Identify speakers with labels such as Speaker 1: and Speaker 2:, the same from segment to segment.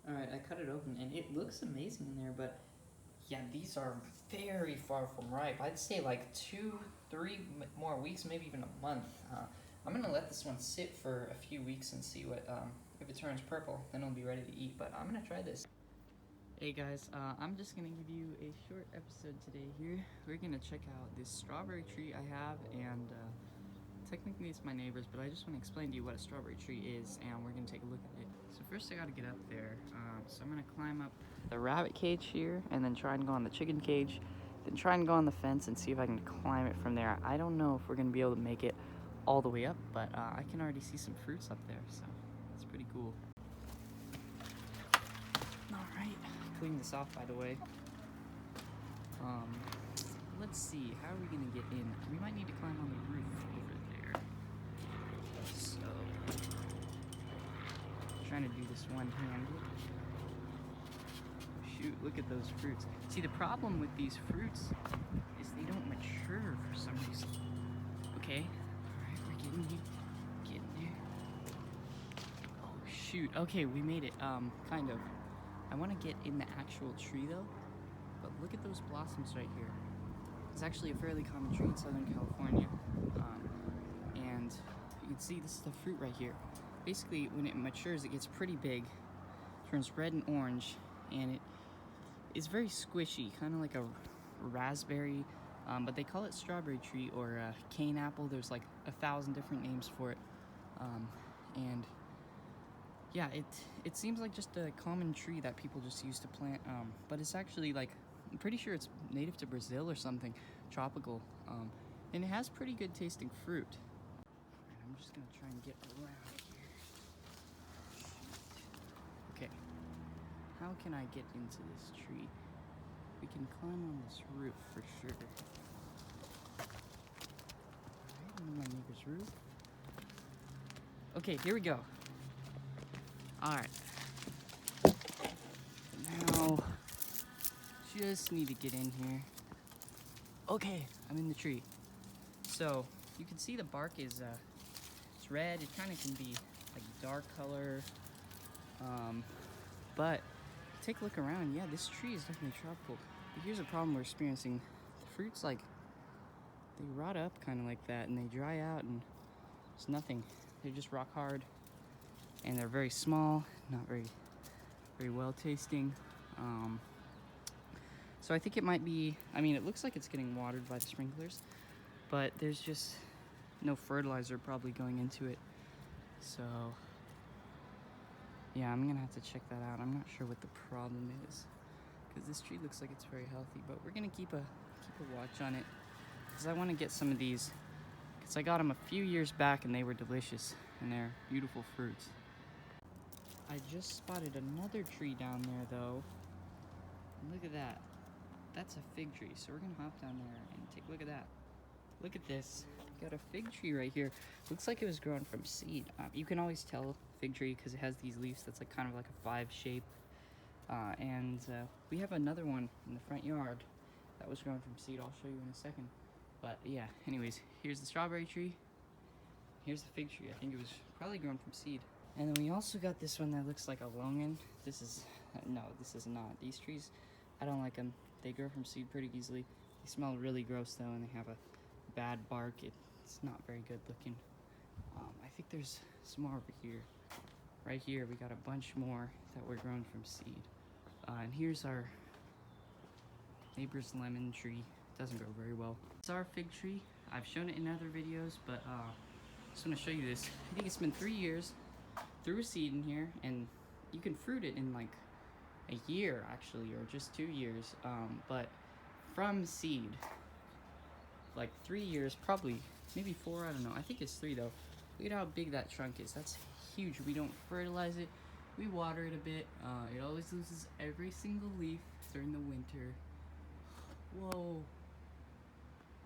Speaker 1: Alright, I cut it open and it looks amazing in there, but yeah, these are very far from ripe. I'd say like 2-3 more weeks, maybe even a month. I'm gonna let this one sit for a few weeks and see what, if it turns purple, then it'll be ready to eat, but I'm gonna try this. Hey guys, I'm just gonna give you a short episode today here. We're gonna check out this strawberry tree I have, and technically it's my neighbor's, but I just want to explain to you what a strawberry tree is, and we're gonna take a look at it. So first I gotta get up there, so I'm gonna climb up the rabbit cage here, and then try and go on the chicken cage, then try and go on the fence and see if I can climb it from there. I don't know if we're gonna be able to make it all the way up, but I can already see some fruits up there, so it's pretty cool. Alright, clean this off by the way. Let's see, how are we gonna get in? We might need to climb on the roof over there. So, trying to do this one-handed. Shoot, look at those fruits. See, the problem with these fruits is they don't mature for some reason. Okay, alright, we're getting there. Oh shoot, okay, we made it, kind of. I want to get in the actual tree though, but look at those blossoms right here. It's actually a fairly common tree in Southern California, and you can see this is the fruit right here. Basically, when it matures, it gets pretty big, turns red and orange, and it is very squishy, kind of like a raspberry, but they call it strawberry tree or cane apple. There's like 1,000 different names for it, and yeah, it seems like just a common tree that people just used to plant, but it's actually like, I'm pretty sure it's native to Brazil or something, tropical, and it has pretty good tasting fruit. Alright, I'm just gonna try and get around here. Okay, how can I get into this tree? We can climb on this roof for sure. Alright, on my neighbor's roof. Okay, here we go. Alright. Now, just need to get in here. Okay, I'm in the tree. So, you can see the bark is, it's red. It kind of can be like dark color. But, take a look around. Yeah, this tree is definitely tropical. But here's a problem we're experiencing. The fruits, like, they rot up kind of like that, and they dry out, and there's nothing. They're just rock hard, and they're very small, not very well tasting. So I think it might be, I mean, it looks like it's getting watered by the sprinklers, but there's just no fertilizer probably going into it. So yeah, I'm gonna have to check that out. I'm not sure what the problem is, because this tree looks like it's very healthy, but we're gonna keep a watch on it, because I want to get some of these, because I got them a few years back and they were delicious, and they're beautiful fruits. I just spotted another tree down there though. Look at that. That's a fig tree, so we're gonna hop down there and take a look at that. Look at this. Got a fig tree right here. Looks like it was grown from seed. You can always tell fig tree because it has these leaves that's like kind of like a 5 shape. And we have another one in the front yard that was grown from seed. I'll show you in a second. But yeah, anyways, here's the strawberry tree. Here's the fig tree. I think it was probably grown from seed. And then we also got this one that looks like a longan. This is, no, this is not. These trees, I don't like them. They grow from seed pretty easily. They smell really gross though, and they have a bad bark. It's not very good looking. I think there's some more over here. Right here, we got a bunch more that were grown from seed. And here's our neighbor's lemon tree. It doesn't grow very well. It's our fig tree. I've shown it in other videos, but I just want to show you this. I think it's been 3 years. Threw a seed in here, and you can fruit it in like a year actually, or just 2 years, but from seed, like 3 years, probably, maybe 4, I don't know. I think it's 3 though. Look at how big that trunk is. That's huge. We don't fertilize it. We water it a bit. It always loses every single leaf during the winter. Whoa.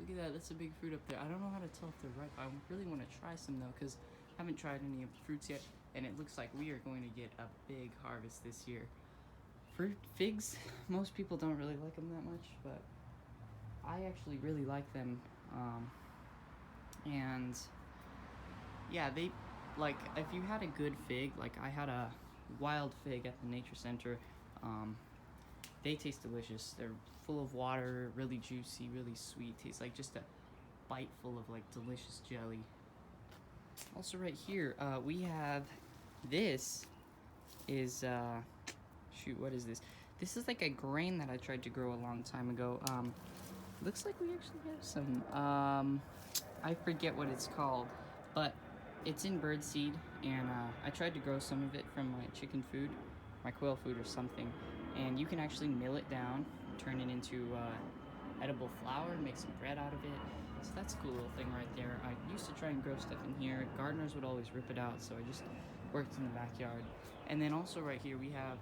Speaker 1: Look at that. That's a big fruit up there. I don't know how to tell if they're ripe. I really want to try some though, because I haven't tried any of the fruits yet, and it looks like we are going to get a big harvest this year. Fruit, figs, most people don't really like them that much, but I actually really like them. And yeah, they, like, if you had a good fig, like I had a wild fig at the nature center. They taste delicious. They're full of water, really juicy, really sweet. Tastes like just a bite full of like delicious jelly. Also right here, we have this is shoot, what is this? This is like a grain that I tried to grow a long time ago. Looks like we actually have some, I forget what it's called, but it's in birdseed, and I tried to grow some of it from my chicken food, my quail food or something, and you can actually mill it down, turn it into edible flour, make some bread out of it. So that's a cool little thing right there. I used to try and grow stuff in here. Gardeners would always rip it out, so I just worked in the backyard. And then also right here we have,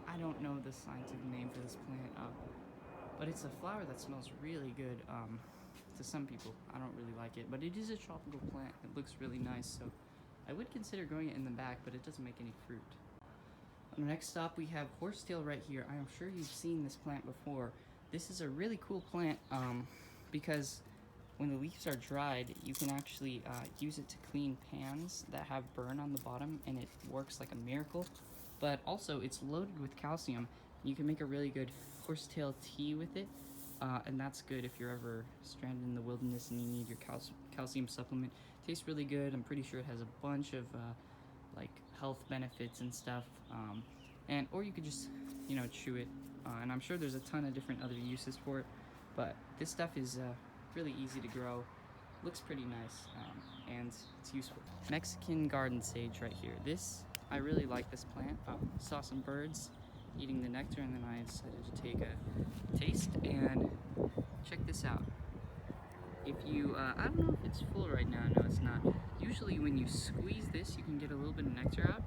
Speaker 1: I don't know the scientific name for this plant, but it's a flower that smells really good to some people. I don't really like it, but it is a tropical plant. It looks really nice, so I would consider growing it in the back, but it doesn't make any fruit. On the next stop we have Horsetail right here. I am sure you've seen this plant before. This is a really cool plant because when the leaves are dried, you can actually use it to clean pans that have burn on the bottom, and it works like a miracle. But also, it's loaded with calcium. You can make a really good horsetail tea with it, and that's good if you're ever stranded in the wilderness and you need your calcium supplement. Tastes really good. I'm pretty sure it has a bunch of like health benefits and stuff, or you could just, you know, chew it. And I'm sure there's a ton of different other uses for it, but this stuff is really easy to grow, looks pretty nice, and it's useful. Mexican garden sage right here. I really like this plant. Saw some birds eating the nectar, and then I decided to take a taste, and check this out. If you, I don't know if it's full right now, no it's not. Usually when you squeeze this, you can get a little bit of nectar out,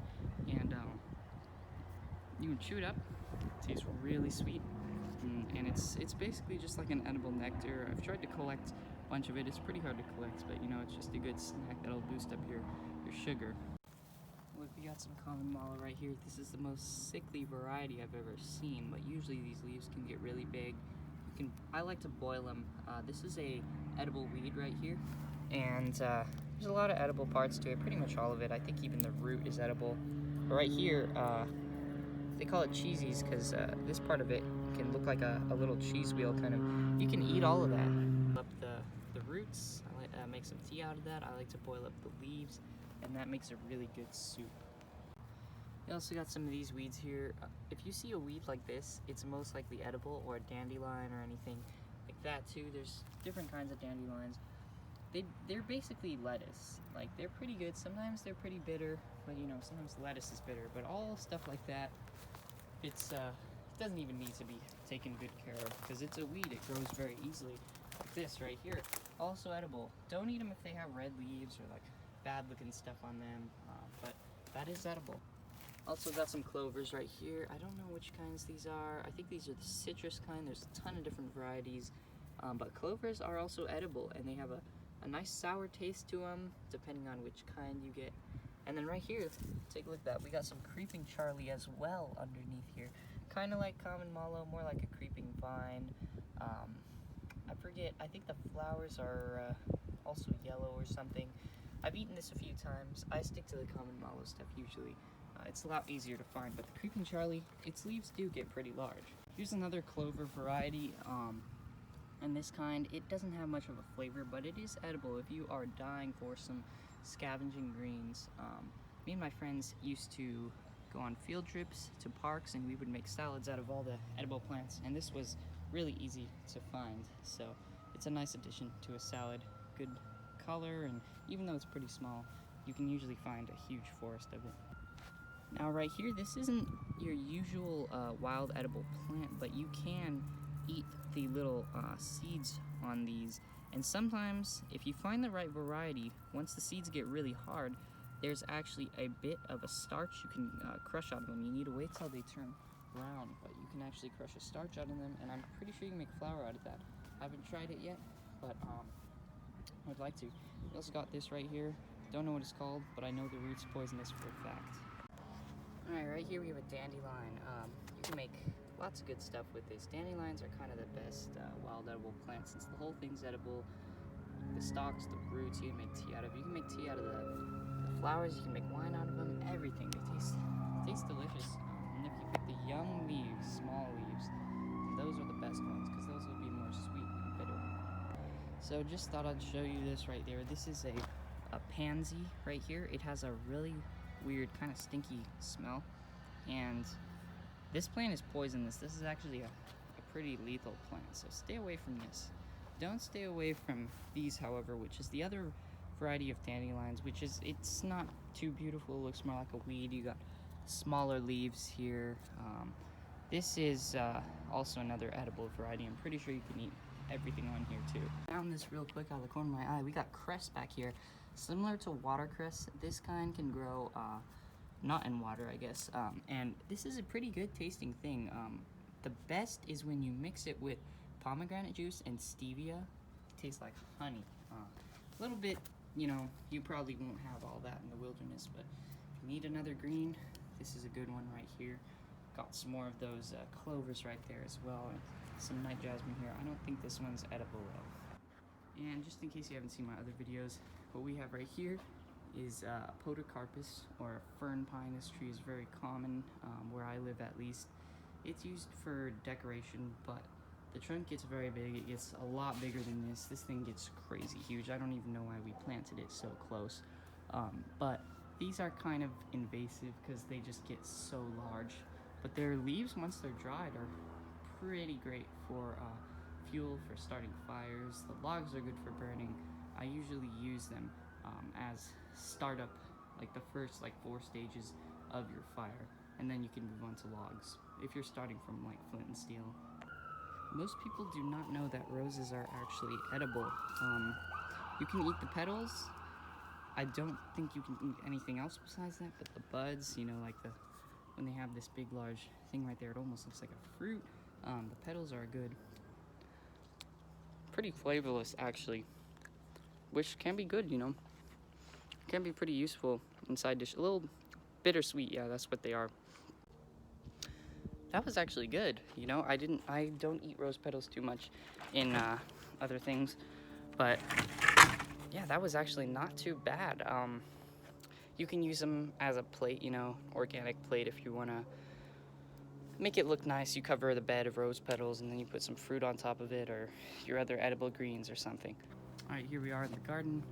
Speaker 1: and you can chew it up. It tastes really sweet. And it's basically just like an edible nectar. I've tried to collect a bunch of it. It's pretty hard to collect, but you know, it's just a good snack that'll boost up your sugar. Look, we got some common mallow right here. This is the most sickly variety I've ever seen, but usually these leaves can get really big. I like to boil them. This is a edible weed right here, and there's a lot of edible parts to it, pretty much all of it. I think even the root is edible. But right here, they call it Cheesies because this part of it can look like a little cheese wheel, kind of. You can eat all of that. Up the roots, I like make some tea out of that. I like to boil up the leaves, and that makes a really good soup. We also got some of these weeds here. If you see a weed like this, it's most likely edible, or a dandelion or anything like that too. There's different kinds of dandelions. They're basically lettuce. Like, they're pretty good. Sometimes they're pretty bitter, but you know, sometimes lettuce is bitter. But all stuff like that, it doesn't even need to be taken good care of because it's a weed. It grows very easily. Like this right here, also edible. Don't eat them if they have red leaves or like bad looking stuff on them, but that is edible. Also got some clovers right here. I don't know which kinds these are. I think these are the citrus kind. There's a ton of different varieties, but clovers are also edible, and they have a nice sour taste to them depending on which kind you get. And then right here, take a look at that. We got some creeping Charlie as well underneath here. Kind of like common mallow, more like a creeping vine. I forget, I think the flowers are also yellow or something. I've eaten this a few times. I stick to the common mallow stuff usually. It's a lot easier to find, but the creeping Charlie, its leaves do get pretty large. Here's another clover variety, and this kind, it doesn't have much of a flavor, but it is edible if you are dying for some scavenging greens. Me and my friends used to go on field trips to parks, and we would make salads out of all the edible plants, and this was really easy to find, so it's a nice addition to a salad. Good color, and even though it's pretty small, you can usually find a huge forest of it. Now right here, this isn't your usual wild edible plant, but you can eat the little seeds on these. And sometimes, if you find the right variety, once the seeds get really hard, there's actually a bit of a starch you can crush out of them. You need to wait till they turn brown, but you can actually crush a starch out of them, and I'm pretty sure you can make flour out of that. I haven't tried it yet, but I would like to. We also got this right here. Don't know what it's called, but I know the root's poisonous for a fact. Alright, right here we have a dandelion. You can make lots of good stuff with this. Dandelions are kind of the best wild edible plant since the whole thing's edible. The stalks, the roots, you can make tea out of. You can make tea out of the flowers, you can make wine out of them, everything. They taste tastes delicious. And if you pick the young leaves, small leaves, those are the best ones because those will be more sweet and bitter. So just thought I'd show you this right there. This is a pansy right here. It has a really weird kind of stinky smell, and this plant is poisonous. This is actually a pretty lethal plant, so stay away from this. Don't stay away from these, however, which is the other variety of dandelions, which is, it's not too beautiful. It looks more like a weed. You got smaller leaves here. This is also another edible variety. I'm pretty sure you can eat everything on here too. Found this real quick out of the corner of my eye. We got Crestback here. Similar to watercress, this kind can grow not in water, I guess. And this is a pretty good tasting thing. The best is when you mix it with pomegranate juice and stevia. It tastes like honey. A little bit, you know, you probably won't have all that in the wilderness, but if you need another green, this is a good one right here. Got some more of those clovers right there as well, and some night jasmine here. I don't think this one's edible though. And just in case you haven't seen my other videos, what we have right here is podocarpus, or fern pine. This tree is very common where I live, at least. It's used for decoration, but the trunk gets very big. It gets a lot bigger than this. This thing gets crazy huge. I don't even know why we planted it so close. But these are kind of invasive because they just get so large. But their leaves, once they're dried, are pretty great for fuel, for starting fires. The logs are good for burning. I usually use them as startup, like the first 4 stages of your fire, and then you can move on to logs if you're starting from like flint and steel. Most people do not know that roses are actually edible. You can eat the petals. I don't think you can eat anything else besides that, but the buds, you know, like when they have this big large thing right there, it almost looks like a fruit. The petals are good. Pretty flavorless actually, which can be good, you know. Can be pretty useful in side dish. A little bittersweet, yeah, that's what they are. That was actually good, you know. I don't eat rose petals too much in other things, but yeah, that was actually not too bad. You can use them as a plate, you know, organic plate if you want to make it look nice. You cover the bed of rose petals and then you put some fruit on top of it, or your other edible greens or something. All right, here we are in the garden.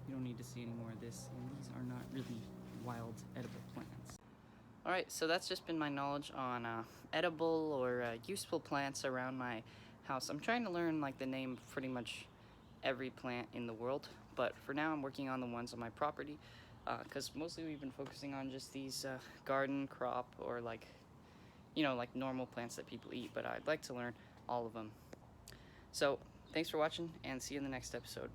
Speaker 1: You don't need to see any more of this, and these are not really wild edible plants. All right, so that's just been my knowledge on edible or useful plants around my house. I'm trying to learn like the name of pretty much every plant in the world, but for now I'm working on the ones on my property, because mostly we've been focusing on just these garden crop, or like, you know, like normal plants that people eat, but I'd like to learn all of them. So thanks for watching, and see you in the next episode.